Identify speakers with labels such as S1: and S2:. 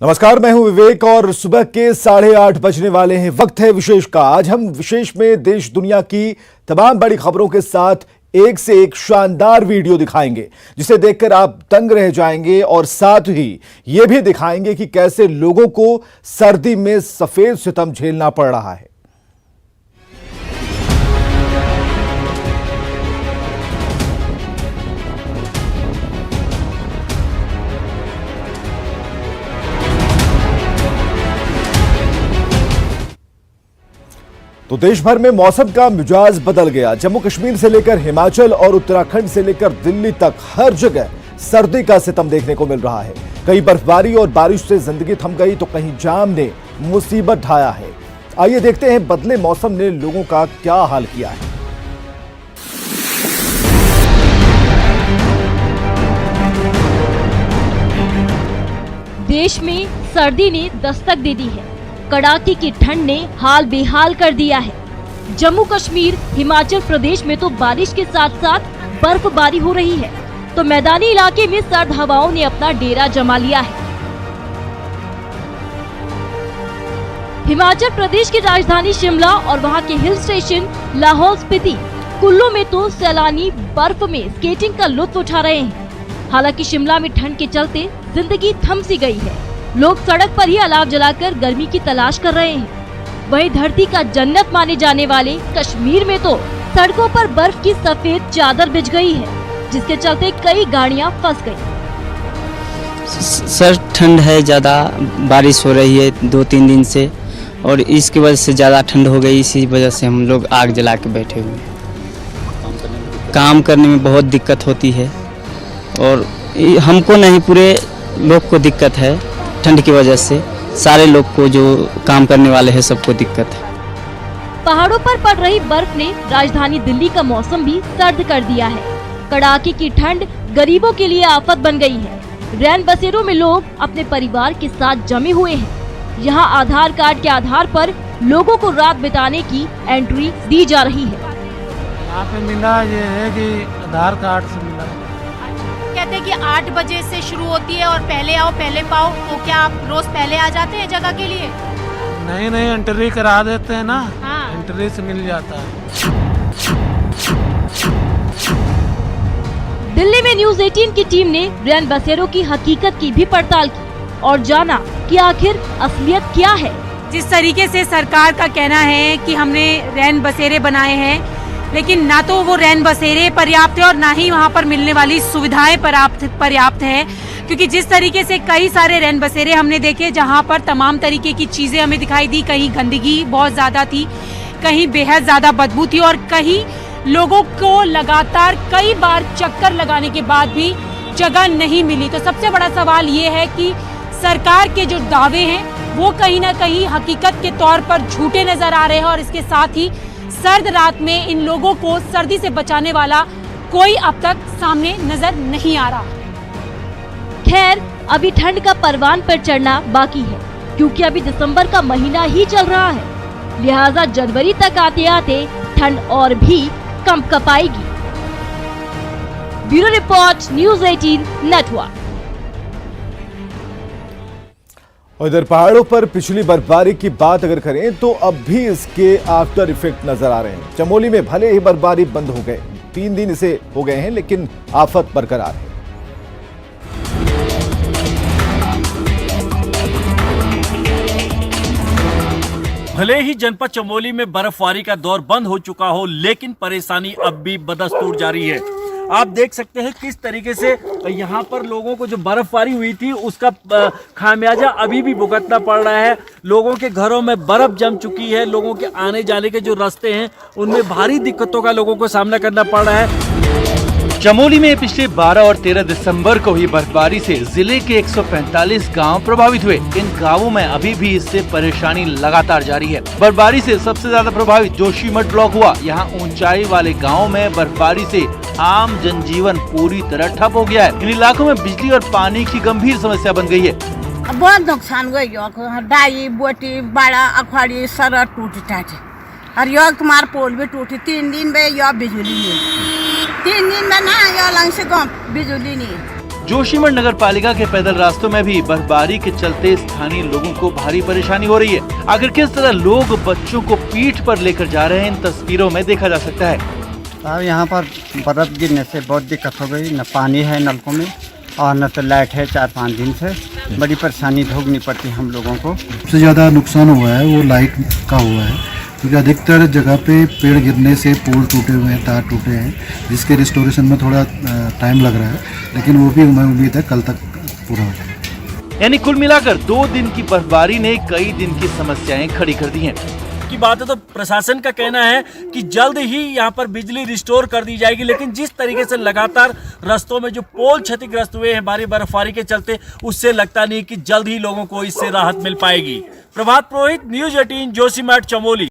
S1: नमस्कार, मैं हूं विवेक और सुबह के 8:30 बजने वाले हैं। वक्त है विशेष का। आज हम विशेष में देश दुनिया की तमाम बड़ी खबरों के साथ एक से एक शानदार वीडियो दिखाएंगे जिसे देखकर आप दंग रह जाएंगे और साथ ही यह भी दिखाएंगे कि कैसे लोगों को सर्दी में सफेद सितम झेलना पड़ रहा है। तो देश भर में मौसम का मिजाज बदल गया। जम्मू कश्मीर से लेकर हिमाचल और उत्तराखंड से लेकर दिल्ली तक हर जगह सर्दी का सितम देखने को मिल रहा है। कहीं बर्फबारी और बारिश से जिंदगी थम गई तो कहीं जाम ने मुसीबत ढाया है। आइए देखते हैं बदले मौसम ने लोगों का क्या हाल किया है।
S2: देश में सर्दी ने दस्तक दे दी है। कड़ाके की ठंड ने हाल बेहाल कर दिया है। जम्मू कश्मीर, हिमाचल प्रदेश में तो बारिश के साथ साथ बर्फबारी हो रही है, तो मैदानी इलाके में सर्द हवाओं ने अपना डेरा जमा लिया है। हिमाचल प्रदेश की राजधानी शिमला और वहां के हिल स्टेशन लाहौल स्पीति, कुल्लू में तो सैलानी बर्फ में स्केटिंग का लुत्फ उठा रहे हैं। हालांकि शिमला में ठंड के चलते जिंदगी थम सी गई है। लोग सड़क पर ही अलाव जलाकर गर्मी की तलाश कर रहे हैं। वहीं धरती का जन्नत माने जाने वाले कश्मीर में तो सड़कों पर बर्फ की सफेद चादर बिछ गई है, जिसके चलते कई गाड़ियां फंस गई।
S3: सर ठंड है, ज़्यादा बारिश हो रही है 2-3 दिन से और इसकी वजह से ज़्यादा ठंड हो गई। इसी वजह से हम लोग आग जला के बैठे हुए हैं। काम करने में बहुत दिक्कत होती है और हमको नहीं, पूरे लोग को दिक्कत है। ठंड की वजह से सारे लोग को, जो काम करने वाले हैं, सबको दिक्कत है।
S2: पहाड़ों पर पड़ रही बर्फ ने राजधानी दिल्ली का मौसम भी सर्द कर दिया है। कड़ाके की ठंड गरीबों के लिए आफत बन गई है। रैन बसेरों में लोग अपने परिवार के साथ जमे हुए हैं। यहाँ आधार कार्ड के आधार पर लोगों को रात बिताने की एंट्री दी जा रही है।
S4: यहाँ पे मिला ये है कि आधार कार्ड से मिला।
S5: कहते हैं कि 8 बजे से शुरू होती है और पहले आओ पहले पाओ, तो क्या आप रोज पहले आ जाते हैं जगह के लिए?
S4: नहीं, एंट्री करा देते हैं ना।
S5: हाँ।
S4: एंट्री से मिल जाता है।
S2: दिल्ली में न्यूज 18 की टीम ने रैन बसेरों की हकीकत की भी पड़ताल की और जाना कि आखिर असलियत क्या है।
S5: जिस तरीके से सरकार का कहना है कि हमने रैन बसेरे बनाए हैं, लेकिन ना तो वो रैन बसेरे पर्याप्त है और ना ही वहाँ पर मिलने वाली सुविधाएं पर्याप्त है। क्योंकि जिस तरीके से कई सारे रैन बसेरे हमने देखे जहाँ पर तमाम तरीके की चीजें हमें दिखाई दी, कहीं गंदगी बहुत ज्यादा थी, कहीं बेहद ज्यादा बदबू थी और कहीं लोगों को लगातार कई बार चक्कर लगाने के बाद भी जगह नहीं मिली। तो सबसे बड़ा सवाल ये है कि सरकार के जो दावे हैं वो कहीं ना कहीं हकीकत के तौर पर झूठे नजर आ रहे हैं और इसके साथ ही सर्द रात में इन लोगों को सर्दी से बचाने वाला कोई अब तक सामने नजर नहीं आ रहा।
S2: खैर, अभी ठंड का परवान पर चढ़ना बाकी है, क्योंकि अभी दिसंबर का महीना ही चल रहा है। लिहाजा जनवरी तक आते आते ठंड और भी कंपकपाएगी। Bureau report, news 18 network.
S1: और इधर पहाड़ों पर पिछली बर्फबारी की बात अगर करें तो अब भी इसके आफ्टर इफेक्ट नजर आ रहे हैं। चमोली में भले ही बर्फबारी बंद हो गए, 3 दिन इसे हो गए हैं, लेकिन आफत बरकरार है।
S6: भले ही जनपद चमोली में बर्फबारी का दौर बंद हो चुका हो, लेकिन परेशानी अब भी बदस्तूर जारी है। आप देख सकते हैं किस तरीके से यहाँ पर लोगों को जो बर्फबारी हुई थी उसका खामियाजा अभी भी भुगतना पड़ रहा है। लोगों के घरों में बर्फ जम चुकी है। लोगों के आने जाने के जो रास्ते हैं उनमें भारी दिक्कतों का लोगों को सामना करना पड़ रहा है।
S7: चमोली में पिछले 12 और 13 दिसंबर को हुई बर्फबारी से जिले के 145 गांव प्रभावित हुए। इन गांवों में अभी भी इससे परेशानी लगातार जारी है। बर्फबारी से सबसे ज्यादा प्रभावित जोशीमठ ब्लॉक हुआ। यहाँ ऊंचाई वाले गाँव में बर्फबारी से आम जनजीवन पूरी तरह ठप हो गया है। इन इलाकों में बिजली और पानी की गंभीर समस्या बन गई है।
S8: बहुत नुकसान गई, डाई बोटी बड़ा अखबारी सर टूट टाटे और यो तुम्हार पोल भी टूटी। 3 दिन में यो बिजली नहीं, 3 दिन में ना यो लंग से बिजली नहीं।
S7: जोशीमठ नगर पालिका के पैदल रास्तों में भी बर्फबारी के चलते स्थानीय लोगों को भारी परेशानी हो रही है। आखिर किस तरह लोग बच्चों को पीठ पर लेकर जा रहे हैं, इन तस्वीरों में देखा जा सकता है।
S9: अब यहाँ पर बर्फ गिरने से बहुत दिक्कत हो गई, न पानी है नलकों में और न तो लाइट है। 4-5 दिन से बड़ी परेशानी भोगनी पड़ती हम लोगों को।
S10: सबसे ज़्यादा नुकसान हुआ है वो लाइट का हुआ है, क्योंकि अधिकतर जगह पे पेड़ गिरने से पोल टूटे हुए हैं, तार टूटे हैं, जिसके रिस्टोरेशन में थोड़ा टाइम लग रहा है, लेकिन वो भी हमें उम्मीद है कल तक पूरा हो जाएगा।
S7: यानी कुल मिलाकर 2 दिन की बर्फबारी ने कई दिन की समस्याएं खड़ी कर दी हैं।
S6: की बात है तो प्रशासन का कहना है कि जल्द ही यहाँ पर बिजली रिस्टोर कर दी जाएगी, लेकिन जिस तरीके से लगातार रास्तों में जो पोल क्षतिग्रस्त हुए हैं भारी बर्फबारी के चलते, उससे लगता नहीं कि जल्द ही लोगों को इससे राहत मिल पाएगी। प्रभात पुरोहित, न्यूज़ 18, जोशीमठ, चमोली।